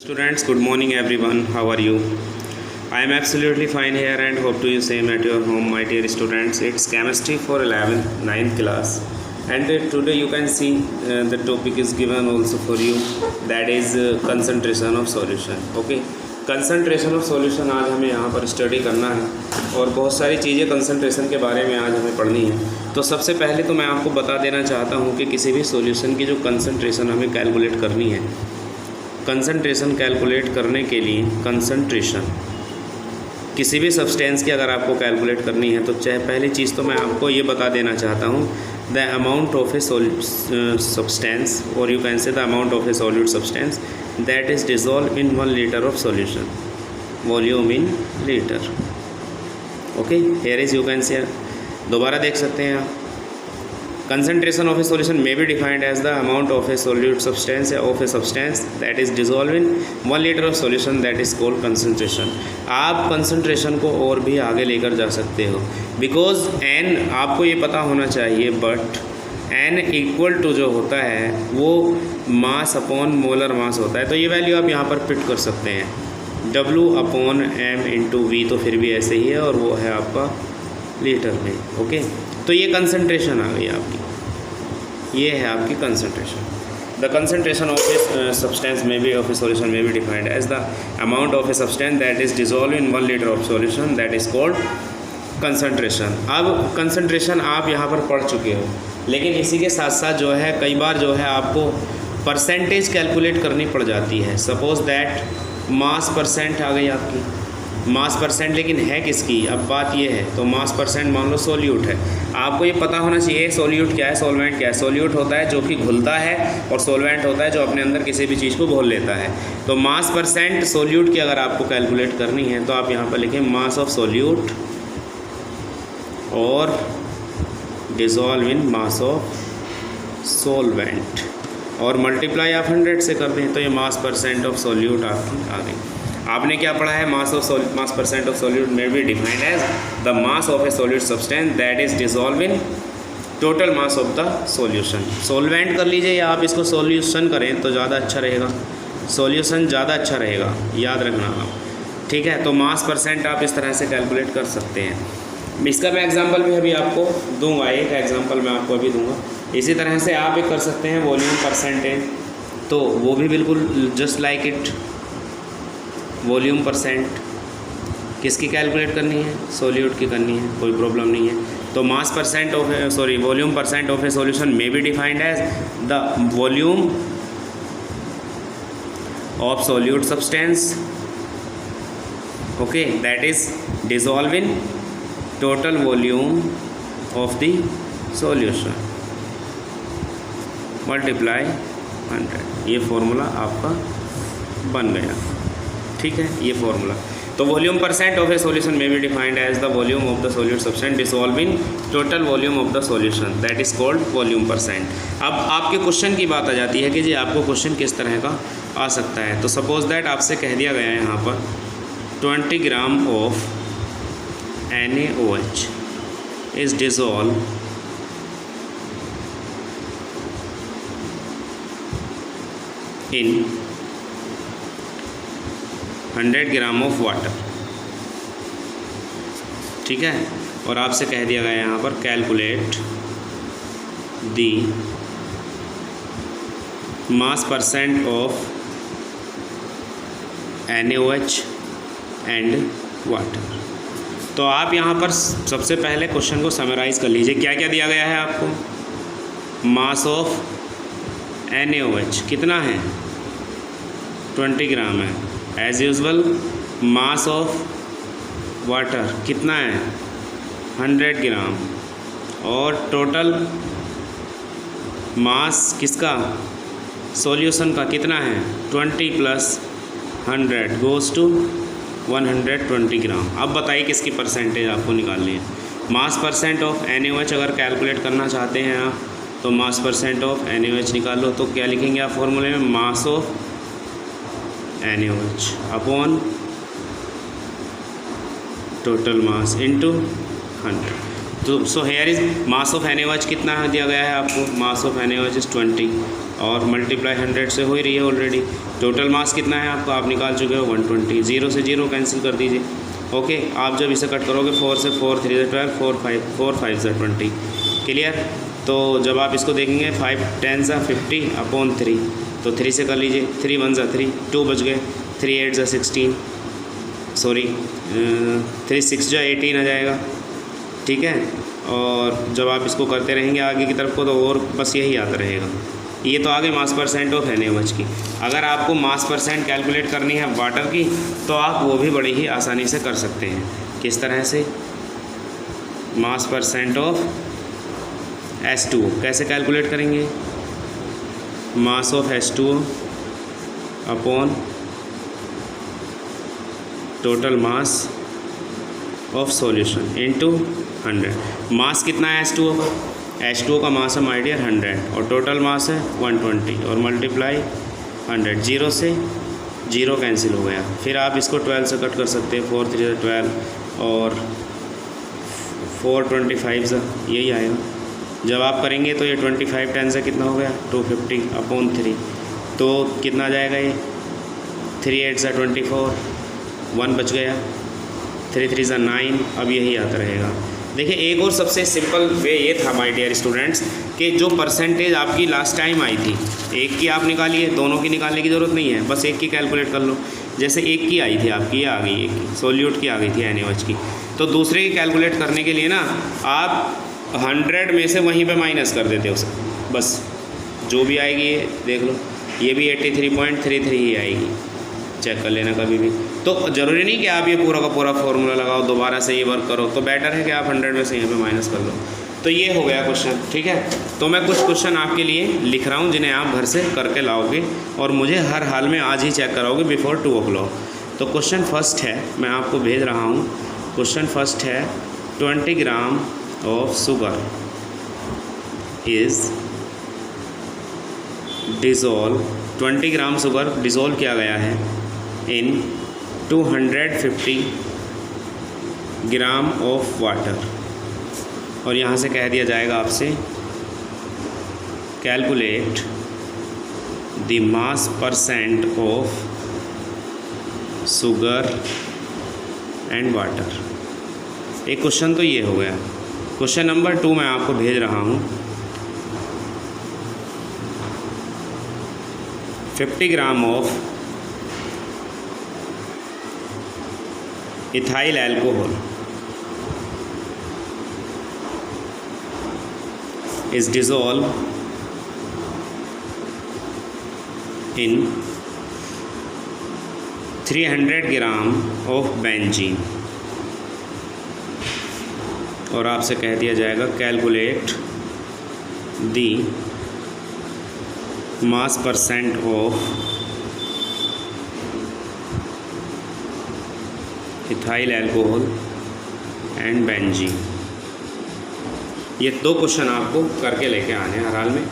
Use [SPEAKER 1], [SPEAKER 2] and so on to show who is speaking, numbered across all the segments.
[SPEAKER 1] Students, good morning everyone. How are you? I am absolutely fine here and hope to you same at your home, my dear students. It's chemistry for 11th, 9th class, and today you can see the topic is given also for you, that is concentration of solution. Okay, concentration of solution आज हमें यहाँ पर study करना है और बहुत सारी चीज़ें कंसंट्रेशन के बारे में आज हमें पढ़नी है। तो सबसे पहले तो मैं आपको बता देना चाहता हूँ कि किसी भी सॉल्यूशन की जो कंसंट्रेशन हमें कैलकुलेट करनी है, कंसंट्रेशन कैलकुलेट करने के लिए कंसंट्रेशन किसी भी सब्सटेंस की अगर आपको कैलकुलेट करनी है तो पहली चीज़ तो मैं आपको ये बता देना चाहता हूँ, the amount of a substance और you can say the amount of a solute substance that is dissolve in 1 litre of solution, volume in litre. Okay, here is you can say, दोबारा देख सकते हैं आप, concentration of a solution may be defined as the amount of a solute substance of a substance that is dissolved in 1 liter of solution, that is called concentration। आप concentration को और भी आगे लेकर जा सकते हो, because n आपको ये पता होना चाहिए, but n इक्वल टू जो होता है वो मास अपॉन मोलर मास होता है। तो ये वैल्यू आप यहाँ पर फिट कर सकते हैं, W upon m into V, तो फिर भी ऐसे ही है और वो है आपका लीटर में। ओके, तो ये कंसंट्रेशन आ गई आपकी, ये है आपकी concentration. The concentration of a substance may be of a solution में be defined as the amount of a substance that is dissolve in 1 litre of solution, that is called concentration. अब concentration आप यहाँ पर पढ़ चुके हो, लेकिन इसी के साथ साथ जो है कई बार जो है आपको परसेंटेज कैलकुलेट करनी पड़ जाती है। सपोज दैट मास परसेंट आ गई आपकी, मास परसेंट लेकिन है किसकी, अब बात ये है, तो मास परसेंट मान लो सोल्यूट है, आपको ये पता होना चाहिए सोल्यूट क्या है, सॉल्वेंट क्या है। सोल्यूट होता है जो कि घुलता है और सॉल्वेंट होता है जो अपने अंदर किसी भी चीज़ को घोल लेता है। तो मास परसेंट सोल्यूट की अगर आपको कैलकुलेट करनी है तो आप यहाँ पर लिखें मास ऑफ सोल्यूट और dissolve in mass of solvent और मल्टीप्लाई आप 100 से कर दें, तो ये मास परसेंट ऑफ सोल्यूट आपकी आ गई। आपने क्या पढ़ा है, mass percent of solute may be defined as the mass of a solute substance that is dissolve in total mass of the solution. Solvent कर लीजिए या आप इसको सॉल्यूशन करें तो ज़्यादा अच्छा रहेगा, सॉल्यूशन ज़्यादा अच्छा रहेगा, याद रखना आप, ठीक है। तो मास परसेंट आप इस तरह से कैलकुलेट कर सकते हैं। इसका मैं एग्जाम्पल भी अभी आपको दूंगा, एक एग्जाम्पल मैं आपको अभी दूंगा। इसी तरह से आप एक कर सकते हैं वॉल्यूम परसेंटेज, तो वो भी बिल्कुल just like it, volume percent किसकी कैलकुलेट करनी है, सोल्यूट की करनी है, कोई प्रॉब्लम नहीं है। तो mass percent of volume percent of a solution may be defined as the volume of solute substance, okay, that is dissolve in total volume of the solution multiply 100। ये फॉर्मूला आपका बन गया, ठीक है, ये फॉर्मूला। तो volume percent of a solution में be defined as the volume of the solute substance dissolve in total volume of the solution, that is called volume percent. अब आपके क्वेश्चन की बात आ जाती है कि जी आपको क्वेश्चन किस तरह का आ सकता है। तो सपोज दैट आपसे कह दिया गया है यहाँ पर 20 gram of NaOH is dissolve in 100 gram of water, ठीक है। और आपसे कह दिया गया यहाँ पर calculate the mass percent of NaOH and water. तो आप यहाँ पर सबसे पहले क्वेश्चन को समराइज़ कर लीजिए, क्या क्या दिया गया है आपको। मास ऑफ NaOH कितना है, 20 ग्राम है। As usual mass of water कितना है, 100 ग्राम। और टोटल मास किसका, सॉल्यूशन का कितना है, 20 + 100 गोज़ टू 120 ग्राम। अब बताइए किसकी परसेंटेज आपको निकालनी है। मास परसेंट ऑफ NaOH अगर कैलकुलेट करना चाहते हैं आप तो मास परसेंट ऑफ NaOH निकाल लो, तो क्या लिखेंगे आप फॉर्मूले में, mass of NaOH upon total mass into 100। तो so here is mass of NaOH कितना दिया गया है आपको, मास ऑफ NaOH इज 20। और मल्टीप्लाई 100 से हो ही रही है ऑलरेडी। टोटल मास कितना है आपका, आप निकाल चुके हो 120। 0 से 0 कैंसिल कर दीजिए। ओके, आप जब इसे कट करोगे 4 से 4 3 12 4 5 20। क्लियर। तो जब आप इसको देखेंगे 5 10 50 अपॉन 3, तो 3 से कर लीजिए। 3 1 3, 2 बच गए। 3 8 16, सॉरी 3 6 18 आ जाएगा। ठीक है। और जब आप इसको करते रहेंगे आगे की तरफ को, तो और बस यही आता रहेगा। ये तो आगे मास परसेंट ऑफ NaOH की। अगर आपको मास परसेंट कैलकुलेट करनी है वाटर की, तो आप वो भी बड़ी ही आसानी से कर सकते हैं। किस तरह से, मास परसेंट ऑफ H2O कैसे कैलकुलेट करेंगे, mass of H2O upon total mass of solution into 100। मास कितना है H2O का, H2O का मास है माय डियर 100 और टोटल मास है 120 और मल्टीप्लाई 100। 0 से 0 कैंसिल हो गया। फिर आप इसको 12 से कट कर सकते हैं। 4 3 12 और 4 25 यही आएगा। जब आप करेंगे तो ये 25 10 से कितना हो गया 250 अपॉन 3, तो कितना आ जाएगा ये 3 8 24, 1 बच गया। 3 3 9। अब यही आता रहेगा। देखिए, एक और सबसे सिंपल वे ये था माय डियर स्टूडेंट्स कि जो परसेंटेज आपकी लास्ट टाइम आई थी, एक की आप निकालिए, दोनों की निकालने की ज़रूरत नहीं है, बस एक की कैलकुलेट कर लो। जैसे एक की आई थी आपकी, ये आ गई, एक की सोल्यूट की आ गई थी NaOH की, तो दूसरे की कैलकुलेट करने के लिए ना आप 100 में से वहीं पे माइनस कर देते हो उसे, बस जो भी आएगी ये देख लो, ये भी 83.33 ही आएगी, चेक कर लेना कभी भी। तो ज़रूरी नहीं कि आप ये पूरा का पूरा फॉर्मूला लगाओ, दोबारा से ये वर्क करो, तो बेटर है कि आप 100 में से यहाँ पे माइनस कर लो। तो ये हो गया क्वेश्चन। ठीक है, तो मैं कुछ क्वेश्चन आपके लिए लिख रहा हूँ जिन्हें आप घर से करके लाओगे और मुझे हर हाल में आज ही चेक कराओगे बिफोर 2 o'clock। तो क्वेश्चन फर्स्ट है, मैं आपको भेज रहा हूँ। क्वेश्चन फर्स्ट है 20 gram of sugar is dissolve, 20 gram sugar dissolve किया गया है इन 250 ग्राम ऑफ वाटर। और यहाँ से कह दिया जाएगा आपसे calculate the mass percent of sugar and water. एक क्वेश्चन तो ये हो गया। क्वेश्चन नंबर 2 मैं आपको भेज रहा हूँ। 50 gram of ethyl alcohol is dissolved in 300 gram of benzene. और आपसे कह दिया जाएगा calculate the mass percent of ethyl alcohol and benzene. ये 2 क्वेश्चन आपको करके लेके आने हैं हर हाल में,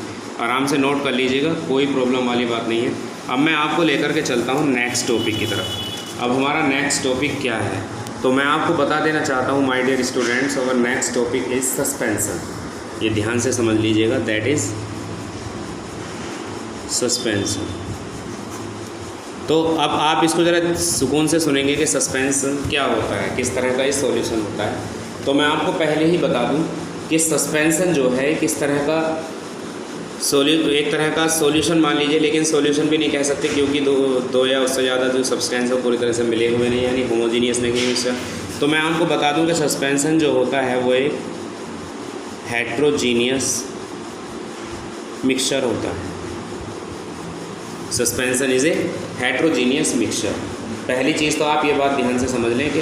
[SPEAKER 1] आराम से नोट कर लीजिएगा, कोई प्रॉब्लम वाली बात नहीं है। अब मैं आपको लेकर के चलता हूँ नेक्स्ट टॉपिक की तरफ। अब हमारा नेक्स्ट टॉपिक क्या है, तो मैं आपको बता देना चाहता हूँ my dear students, our next topic is suspension. ये ध्यान से समझ लीजिएगा, दैट इज़ सस्पेंशन। तो अब आप इसको ज़रा सुकून से सुनेंगे कि सस्पेंशन क्या होता है, किस तरह का ये सॉल्यूशन होता है। तो मैं आपको पहले ही बता दूं कि सस्पेंशन जो है किस तरह का एक तरह का सॉल्यूशन मान लीजिए, लेकिन सॉल्यूशन भी नहीं कह सकते क्योंकि दो या उससे ज़्यादा जो सब्सटेंस है पूरी तरह से मिले हुए नहीं, यानी होमोजीनियस नहीं है मिक्सचर। तो मैं आपको बता दूं कि सस्पेंशन जो होता है वो एक हेट्रोजीनियस मिक्सचर होता है। Suspension is a heterogeneous mixture. पहली चीज़ तो आप ये बात ध्यान से समझ लें कि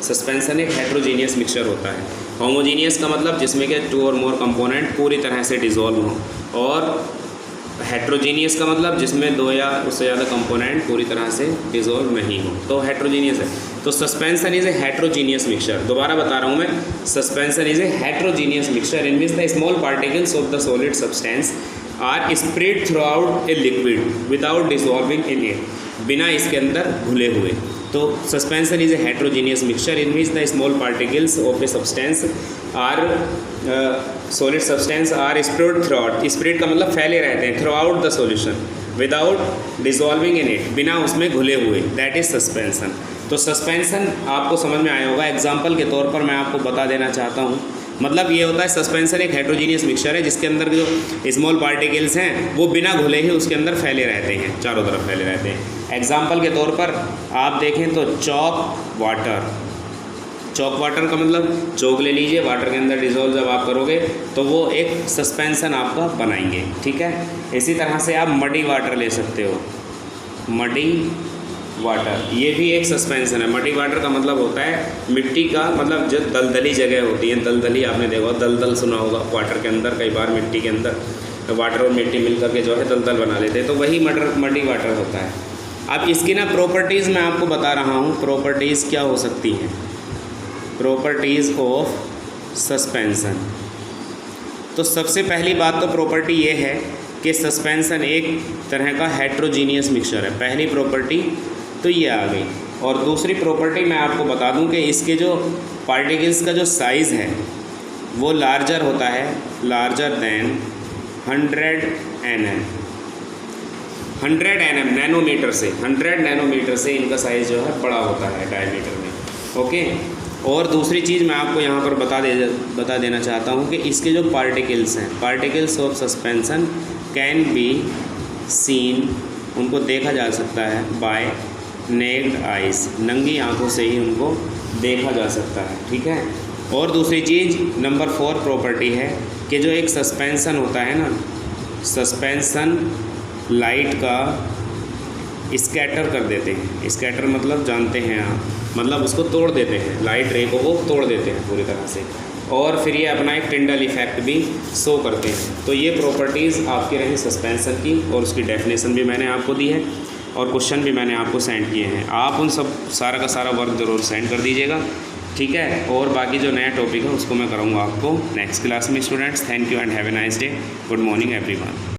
[SPEAKER 1] सस्पेंशन एक हेट्रोजीनियस मिक्सचर होता है। होमोजीनियस का मतलब जिसमें के 2 और मोर कंपोनेंट पूरी तरह से डिज़ोल्व हों, और हेट्रोजीनियस का मतलब जिसमें 2 या उससे ज़्यादा कंपोनेंट पूरी तरह से डिज़ोल्व नहीं हो, तो हेट्रोजीनियस है। तो suspension is a heterogeneous mixture. दोबारा बता रहा हूँ मैं, suspension is a heterogeneous mixture in which the small particles of the solid substance are spread throughout a liquid without dissolving in it, बिना इसके अंदर घुले हुए। तो suspension is a heterogeneous mixture in which the small particles of a substance are solid substance are spread throughout, spread का मतलब फैले रहते हैं, through out the solution without dissolving in it, बिना उसमें घुले हुए, दैट इज सस्पेंशन। तो सस्पेंशन आपको समझ में आया होगा। एग्जाम्पल के तौर पर मैं आपको बता देना चाहता हूँ, मतलब ये होता है सस्पेंशन एक हेट्रोजीनियस मिक्सचर है जिसके अंदर जो स्मॉल पार्टिकल्स हैं वो बिना घुले ही उसके अंदर फैले रहते हैं, चारों तरफ फैले रहते हैं। एग्जाम्पल के तौर पर आप देखें तो चॉक वाटर, चॉक वाटर का मतलब चौक ले लीजिए, वाटर के अंदर डिज़ोल्व जब आप करोगे तो वो एक सस्पेंशन आपका बनाएंगे, ठीक है। इसी तरह से आप मडी वाटर ले सकते हो, मडी वाटर, ये भी एक सस्पेंशन है। मडी वाटर का मतलब होता है मिट्टी का, मतलब जो दलदली जगह होती है, दलदली आपने देखा दलदल सुना होगा, वाटर के अंदर कई बार मिट्टी के अंदर वाटर और मिट्टी मिलकर के जो है दलदल बना लेते हैं, तो वही मडी वाटर होता है। अब इसकी ना प्रॉपर्टीज़ मैं आपको बता रहा हूँ, प्रॉपर्टीज़ क्या हो सकती हैं, प्रॉपर्टीज़ ऑफ सस्पेंशन। तो सबसे पहली बात तो प्रॉपर्टी ये है कि सस्पेंशन एक तरह का हेट्रोजीनियस मिक्सचर है, पहली प्रॉपर्टी तो ये आ गई। और दूसरी प्रॉपर्टी मैं आपको बता दूं कि इसके जो पार्टिकल्स का जो साइज़ है वो लार्जर होता है, larger than 100 nm, 100 nm nanometre से, 100 नैनोमीटर से इनका साइज़ जो है बड़ा होता है डायमीटर में, ओके। और दूसरी चीज़ मैं आपको यहाँ पर बता देना चाहता हूँ कि इसके जो पार्टिकल्स हैं, particles of suspension can be seen, उनको देखा जा सकता है बाय नेक्ड आइज, नंगी आंखों से ही उनको देखा जा सकता है, ठीक है। और दूसरी चीज़ नंबर 4 प्रॉपर्टी है कि जो एक सस्पेंशन होता है ना, सस्पेंशन लाइट का स्कैटर कर देते हैं, स्कैटर मतलब जानते हैं आप, मतलब उसको तोड़ देते हैं, लाइट रे को वो तोड़ देते हैं पूरी तरह से, और फिर ये अपना एक टिंडल इफेक्ट भी शो करते हैं। तो ये प्रॉपर्टीज़ आपकी रही सस्पेंशन की, और उसकी डेफिनेशन भी मैंने आपको दी है और क्वेश्चन भी मैंने आपको सेंड किए हैं। आप उन सब सारा का सारा वर्क ज़रूर सेंड कर दीजिएगा, ठीक है। और बाकी जो नया टॉपिक है उसको मैं कराऊंगा आपको नेक्स्ट क्लास में। Students, thank you and have a nice day. Good morning everyone.